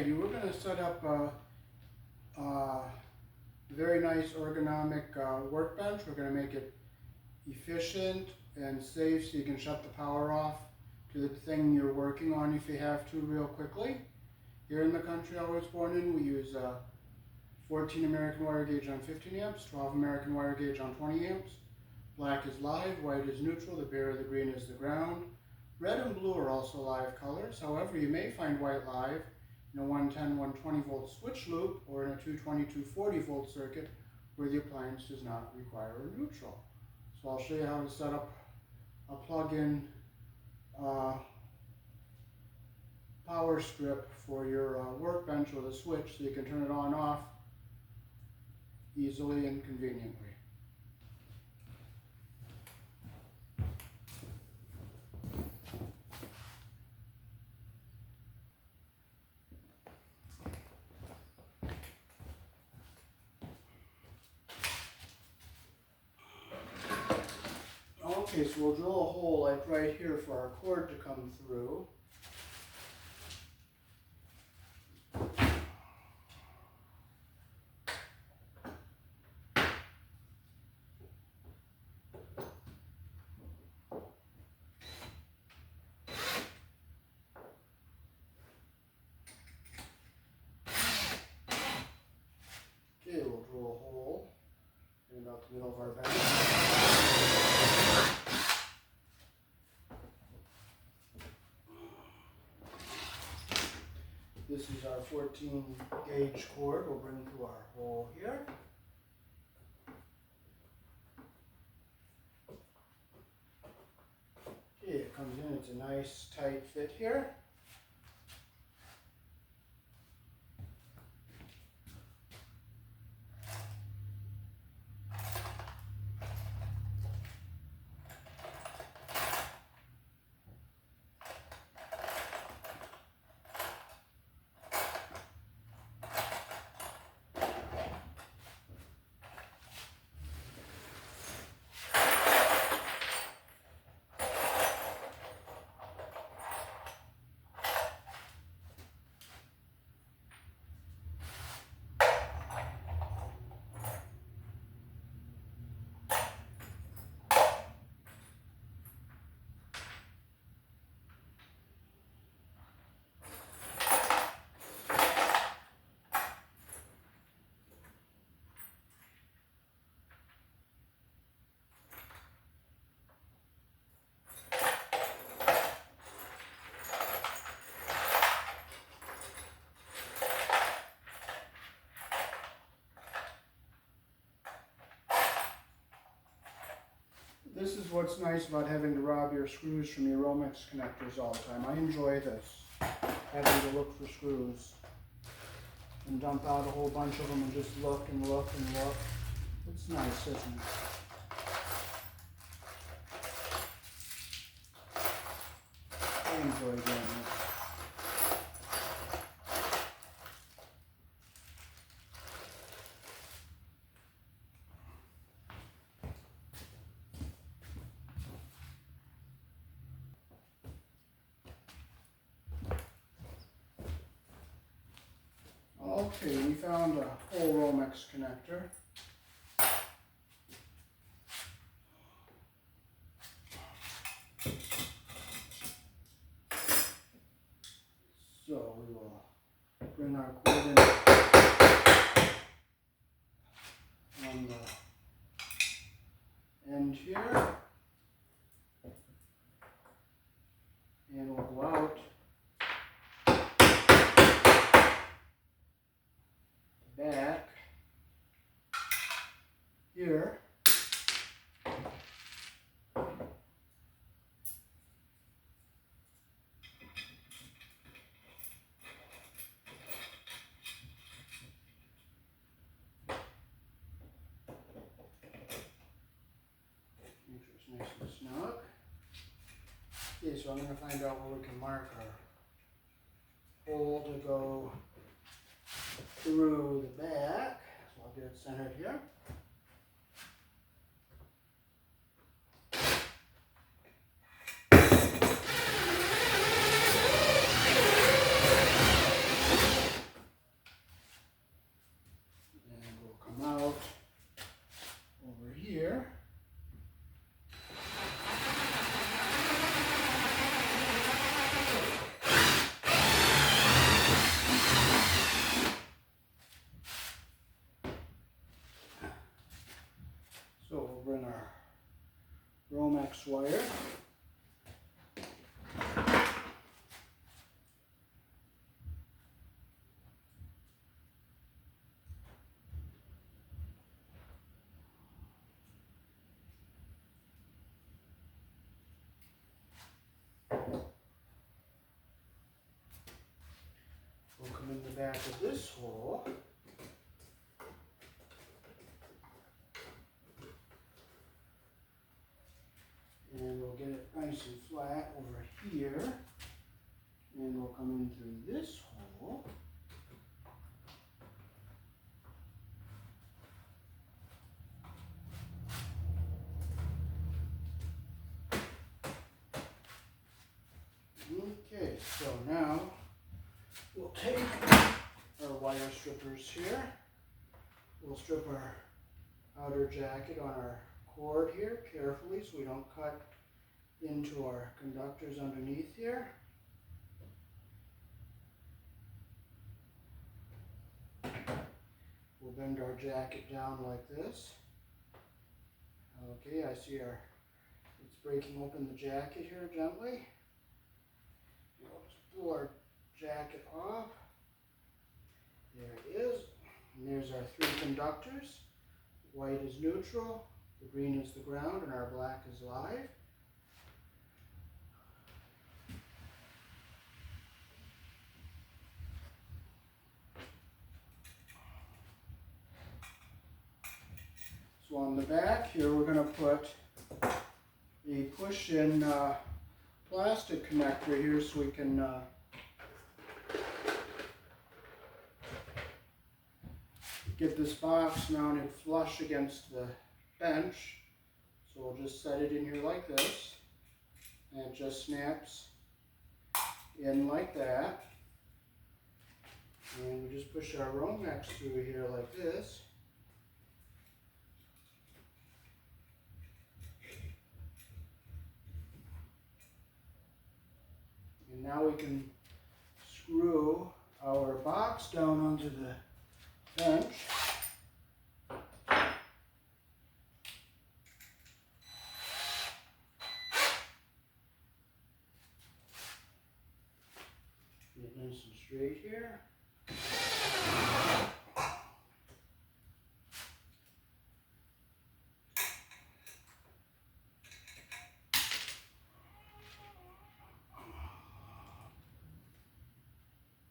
you were going to set up a very nice ergonomic workbench. We're going to make it efficient and safe so you can shut the power off to the thing you're working on if you have to real quickly. Here in the country I was born in, we use 14 American wire gauge on 15 amps, 12 American wire gauge on 20 amps. Black is live, white is neutral, the bare or the green is the ground. Red and blue are also live colors. However, you may find white live in a 110, 120 volt switch loop or in a 220, 240 volt circuit where the appliance does not require a neutral. So I'll show you how to set up a plug-in power strip for your workbench with a switch so you can turn it on and off easily and conveniently. Okay, so we'll drill a hole like right here for our cord to come through. Okay, we'll drill a hole in about the middle of our bench. This is our 14 gauge cord we'll bring through our hole here. Okay, it comes in, it's a nice tight fit here. This is what's nice about having to rob your screws from your Romex connectors all the time. I enjoy this, having to look for screws and dump out a whole bunch of them and just look and look and look. It's nice, isn't it? I enjoy doing this. Okay, we found a whole Romex connector. So we will bring our cord in on the end here, and we'll go out back here. Make sure it's nice and snug. Okay, so I'm going to find out where we can mark our hole to go through the back. So I'll get it centered here. Romex wire. We'll come in the back of this hole. And we'll get it nice and flat over here. And we'll come in through this hole. Okay, so now we'll take our wire strippers here. We'll strip our outer jacket on our cord here carefully so we don't cut into our conductors underneath here. We'll bend our jacket down like this. Okay, I see it's breaking open the jacket here gently. We'll just pull our jacket off. There it is. And there's our 3 conductors. White is neutral, the green is the ground, and our black is live. So on the back here, we're going to put a push-in plastic connector here so we can get this box mounted flush against the bench. So we'll just set it in here like this, and it just snaps in like that. And we just push our Romex through here like this. And now we can screw our box down onto the bench. Get it nice and straight here.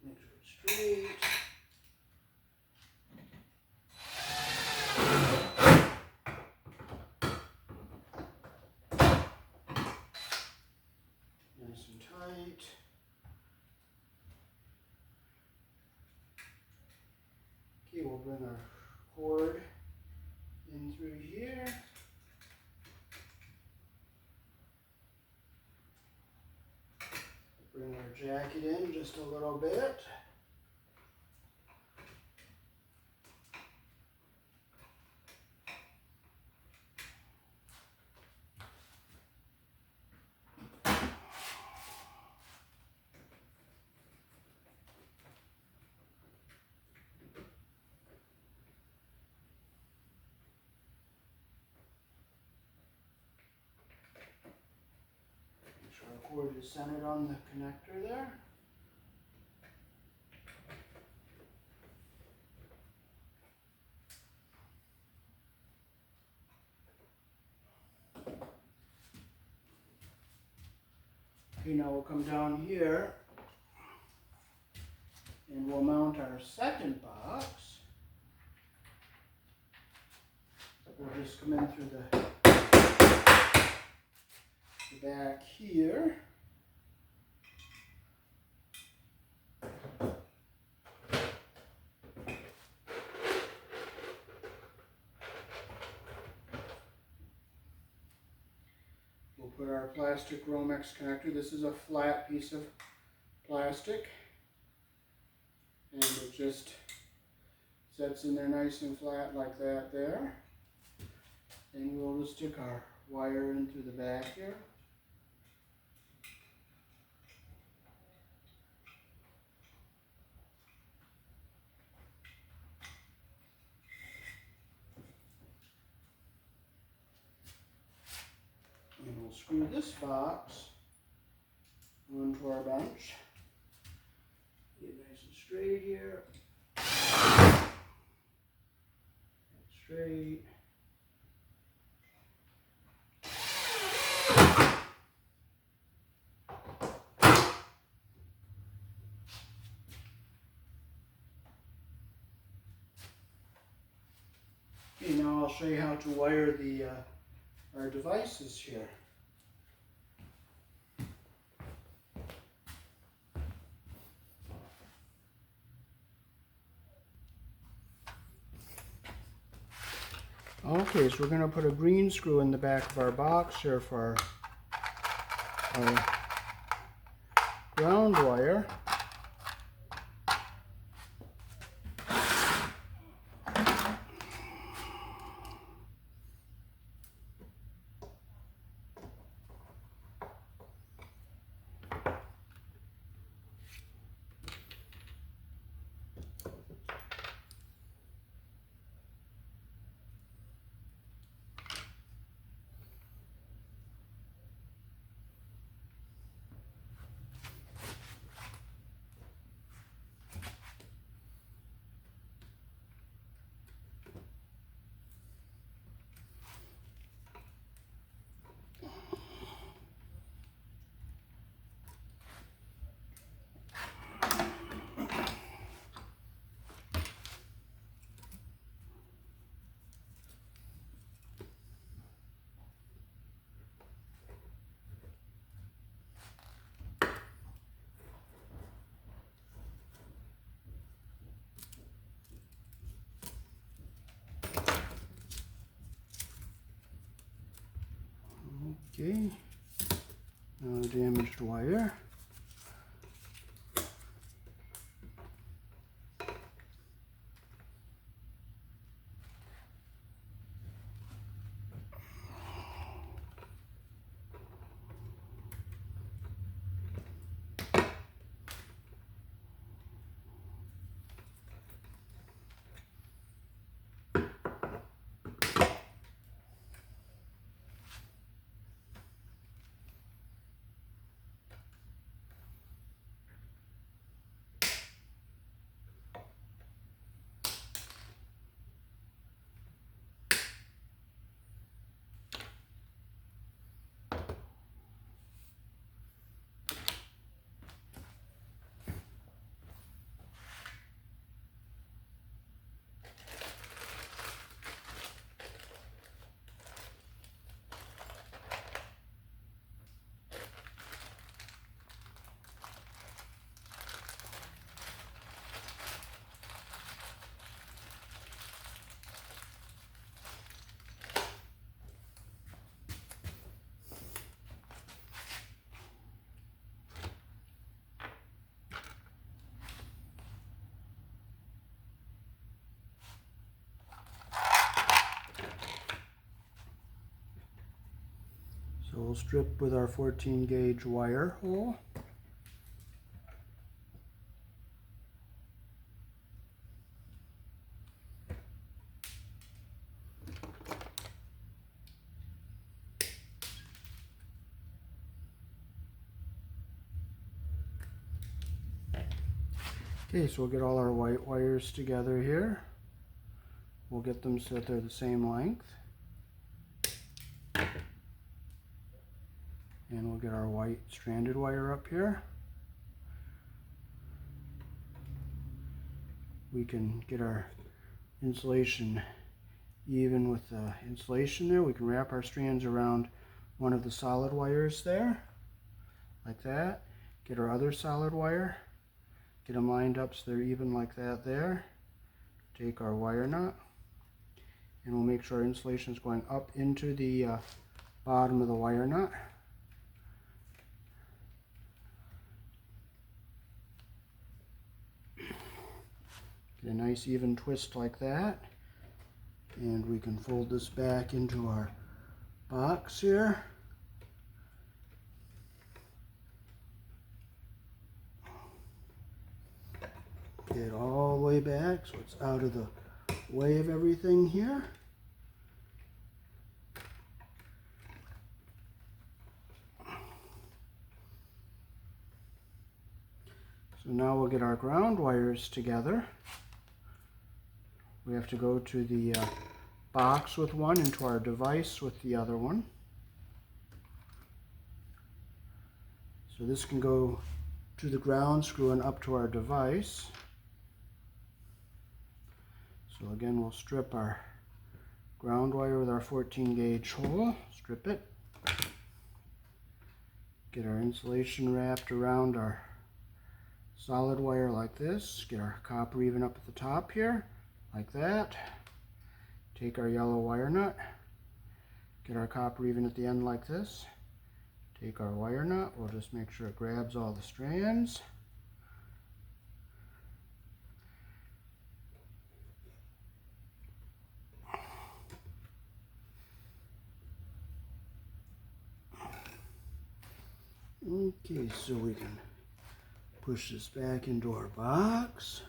Make sure it's straight. Nice and tight. Okay, we'll bring our cord in through here. Bring our jacket in just a little bit. Make sure our cord is centered on the connector there. Okay, now we'll come down here and we'll mount our second box. We'll just come in through the back here. We'll put our plastic Romex connector. This is a flat piece of plastic, and it just sets in there nice and flat like that there. And we'll just stick our wire in through the back here. screw this box onto our bench. Get it nice and straight here. Straight. Okay, now I'll show you how to wire the our devices here. Okay, so we're going to put a green screw in the back of our box here for our ground wire. Okay, now the damaged wire. So we'll strip with our 14 gauge wire hole. Okay, so we'll get all our white wires together here. We'll get them so that they're the same length. And we'll get our white stranded wire up here. We can get our insulation even with the insulation there. We can wrap our strands around one of the solid wires there, like that. Get our other solid wire. Get them lined up so they're even like that there. Take our wire nut, and we'll make sure our insulation is going up into the bottom of the wire nut. Get a nice even twist like that, and we can fold this back into our box here. Get it all the way back so it's out of the way of everything here. now we'll get our ground wires together. We have to go to the box with one and to our device with the other one. So this can go to the ground screw and up to our device. So again, we'll strip our ground wire with our 14 gauge hole, strip it. Get our insulation wrapped around our solid wire like this. Get our copper even up at the top here, like that. Take our yellow wire nut. Get our copper even at the end like this. Take our wire nut. We'll just make sure it grabs all the strands. Okay, so we can push this back into our box.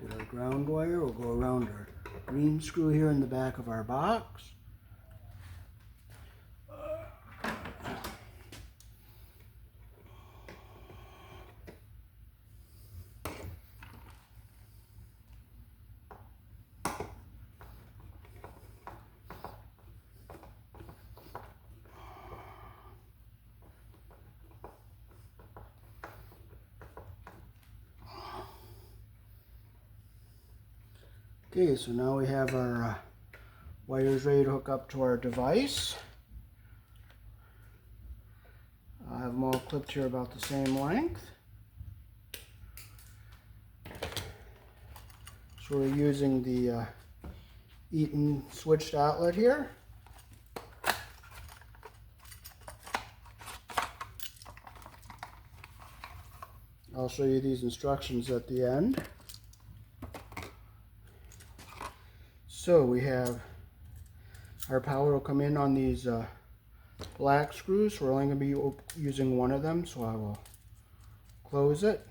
Get our ground wire. We'll go around our green screw here in the back of our box. Okay, so now we have our wires ready to hook up to our device. I have them all clipped here about the same length. So we're using the Eaton switched outlet here. I'll show you these instructions at the end. So we have our power will come in on these black screws. We're only going to be using one of them, so I will close it.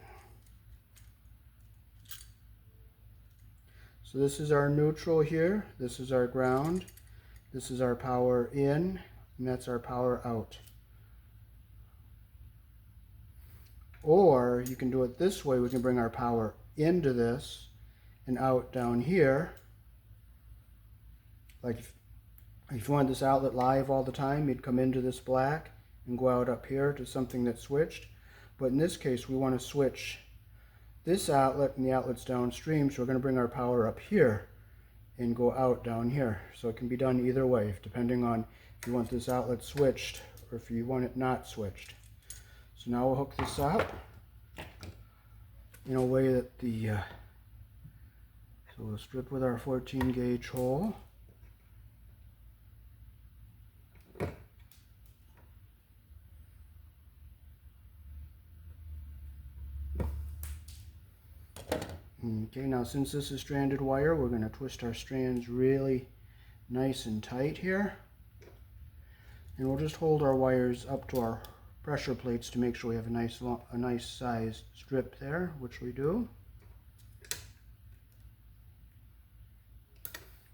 So this is our neutral here, this is our ground, this is our power in, and that's our power out. Or you can do it this way. We can bring our power into this and out down here. Like if you want this outlet live all the time, you'd come into this black and go out up here to something that's switched. But in this case, we want to switch this outlet and the outlets downstream, so we're going to bring our power up here and go out down here. So it can be done either way, depending on if you want this outlet switched or if you want it not switched. So now we'll hook this up in a way that the, so we'll strip with our 14 gauge hole. Okay, now since this is stranded wire, we're going to twist our strands really nice and tight here. And we'll just hold our wires up to our pressure plates to make sure we have a nice size strip there, which we do.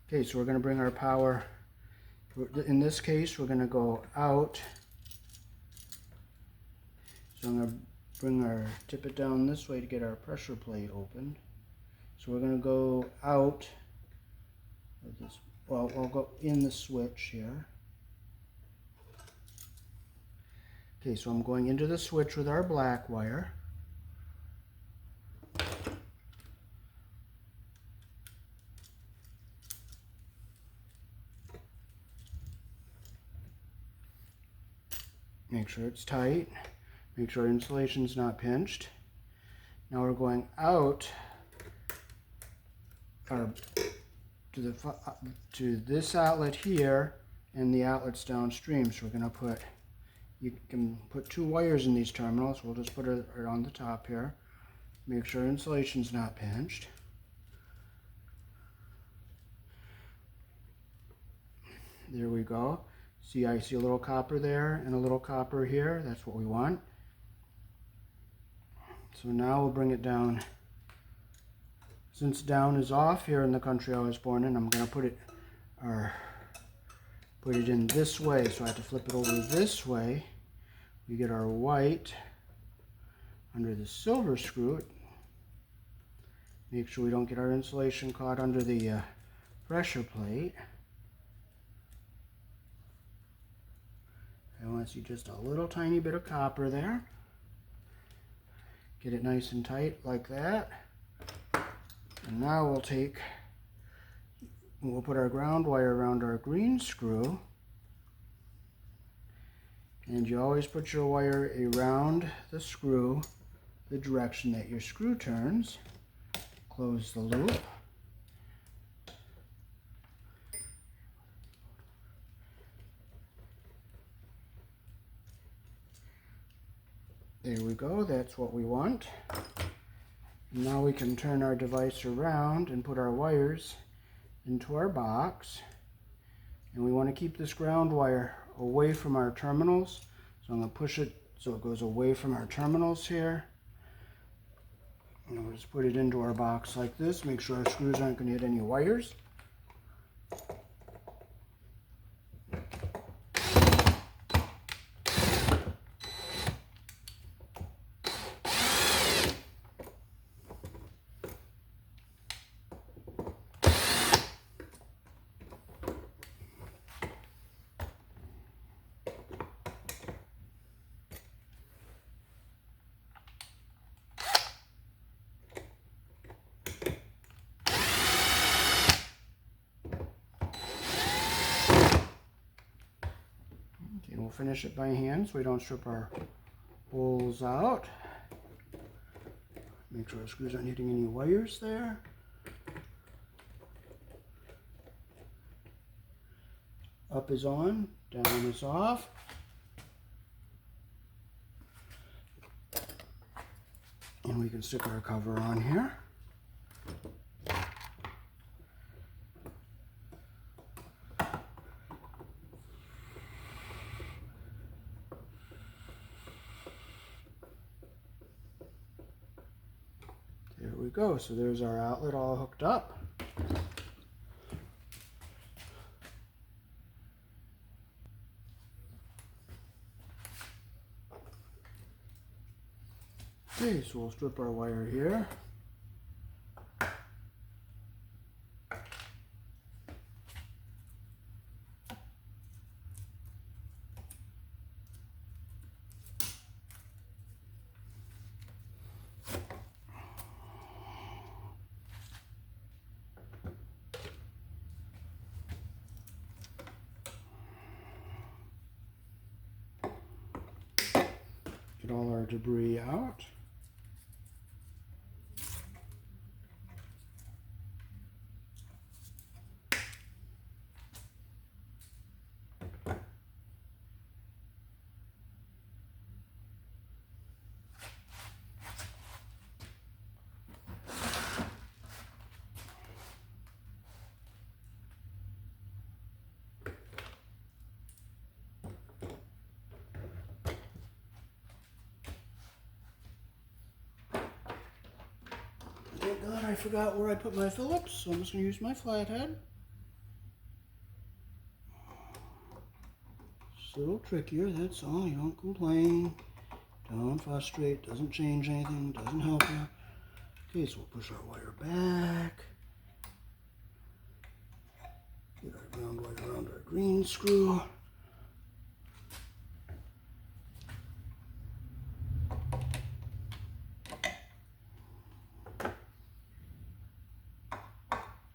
Okay, so we're going to bring our power, in this case we're going to go out. So I'm going to tip it down this way to get our pressure plate open. So we're going to go out of this, well, we'll go in the switch here. Okay, so I'm going into the switch with our black wire. Make sure it's tight. Make sure insulation's not pinched. Now we're going out to this outlet here and the outlets downstream. So we're going to put, you can put 2 wires in these terminals. We'll just put it on the top here. Make sure insulation's not pinched. There we go. See, I see a little copper there and a little copper here. That's what we want. So now we'll bring it down. Since down is off here in the country I was born in, I'm going to put it, our put it in this way, so I have to flip it over this way. We get our white under the silver screw. Make sure we don't get our insulation caught under the pressure plate. I want to see just a little tiny bit of copper there. Get it nice and tight like that. And now we'll put our ground wire around our green screw. And you always put your wire around the screw the direction that your screw turns. Close the loop. There we go, that's what we want. Now we can turn our device around and put our wires into our box. And we want to keep this ground wire away from our terminals. So I'm going to push it so it goes away from our terminals here. And we'll just put it into our box like this. Make sure our screws aren't going to hit any wires. We'll finish it by hand so we don't strip our holes out. Make sure our screws aren't hitting any wires there. Up is on, down is off. And we can stick our cover on here. There we go. So there's our outlet all hooked up. Okay, so we'll strip our wire here. Get all our debris out. Thank God I forgot where I put my Phillips, so I'm just going to use my flathead. It's a little trickier, that's all. You don't complain. Don't frustrate. Doesn't change anything. Doesn't help you. Okay, so we'll push our wire back. Get our ground wire around our green screw.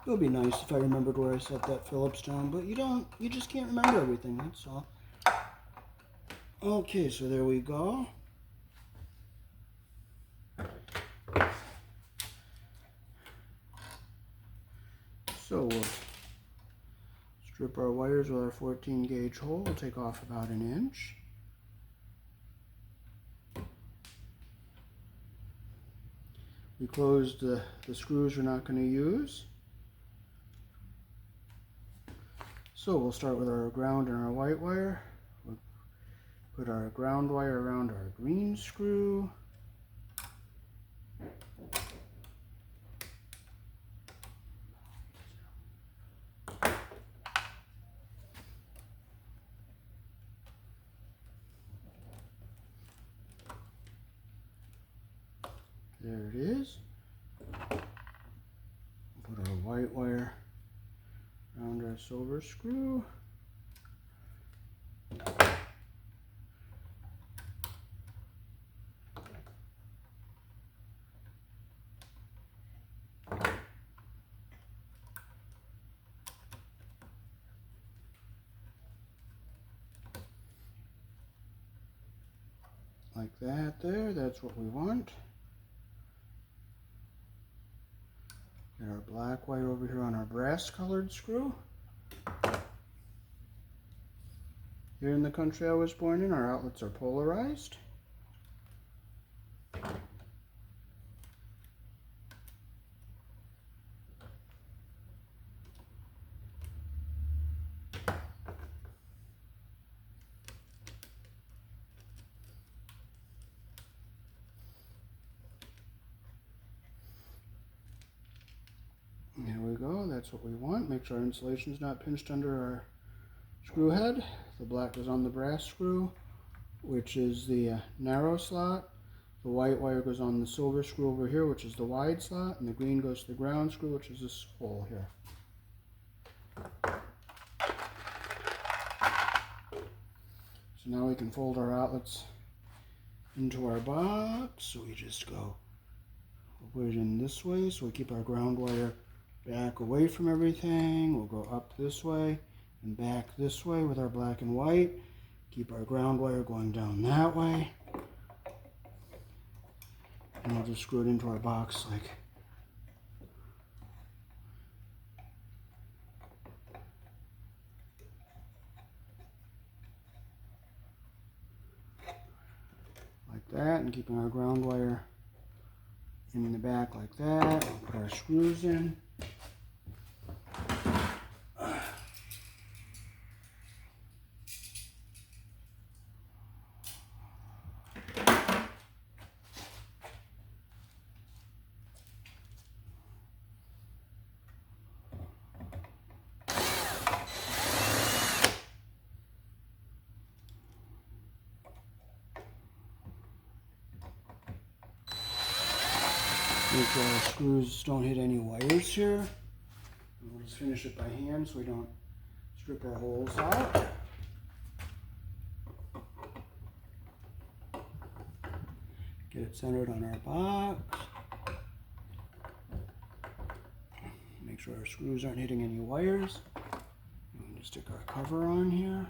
It would be nice if I remembered where I set that Phillips down, but you don't. You just can't remember everything, that's all. Okay, so there we go. So we'll strip our wires with our 14 gauge hole. We'll take off about 1 inch. We closed the screws we're not going to use. So we'll start with our ground and our white wire. We'll put our ground wire around our green screw. There it is. Put our white wire around our silver screw. Like that there, that's what we want. Get our black wire over here on our brass colored screw. Here in the country I was born in, our outlets are polarized. There we go, that's what we want. Make sure our insulation is not pinched under our screw head. The black goes on the brass screw, which is the narrow slot. The white wire goes on the silver screw over here, which is the wide slot, and the green goes to the ground screw, which is this hole here. So now we can fold our outlets into our box. So we just go, we'll put it in this way, so we keep our ground wire back away from everything. We'll go up this way and back this way with our black and white. Keep our ground wire going down that way. And we'll just screw it into our box like that, and keeping our ground wire in the back like that. We'll put our screws in. Make sure our screws don't hit any wires here. And we'll just finish it by hand so we don't strip our holes out. Get it centered on our box. Make sure our screws aren't hitting any wires. And we'll just stick our cover on here.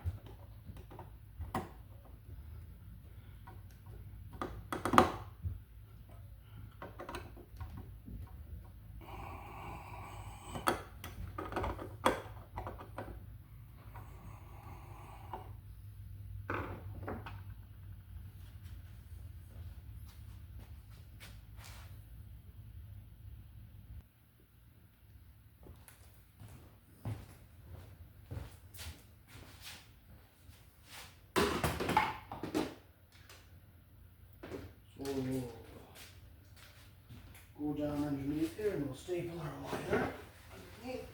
We'll go down underneath there and we'll staple our wire underneath.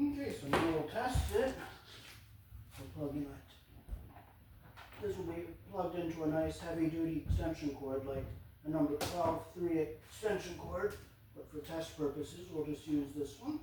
Okay, so now we'll test it. We'll plug in it. This will be plugged into a nice heavy-duty extension cord, like a number 12 3/8 extension cord. But for test purposes, we'll just use this one.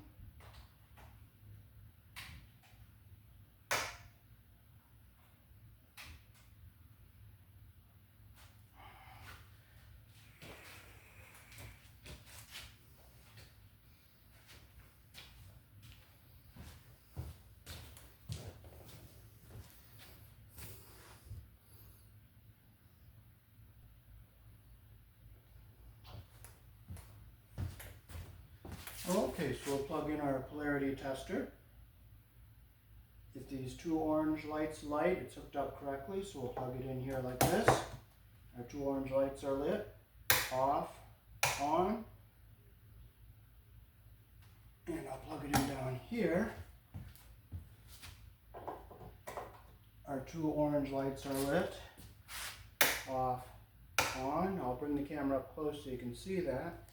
Okay, so we'll plug in our polarity tester. If these two orange lights light, it's hooked up correctly, so we'll plug it in here like this. Our two orange lights are lit, off, on. And I'll plug it in down here. Our two orange lights are lit, off, on. I'll bring the camera up close so you can see that.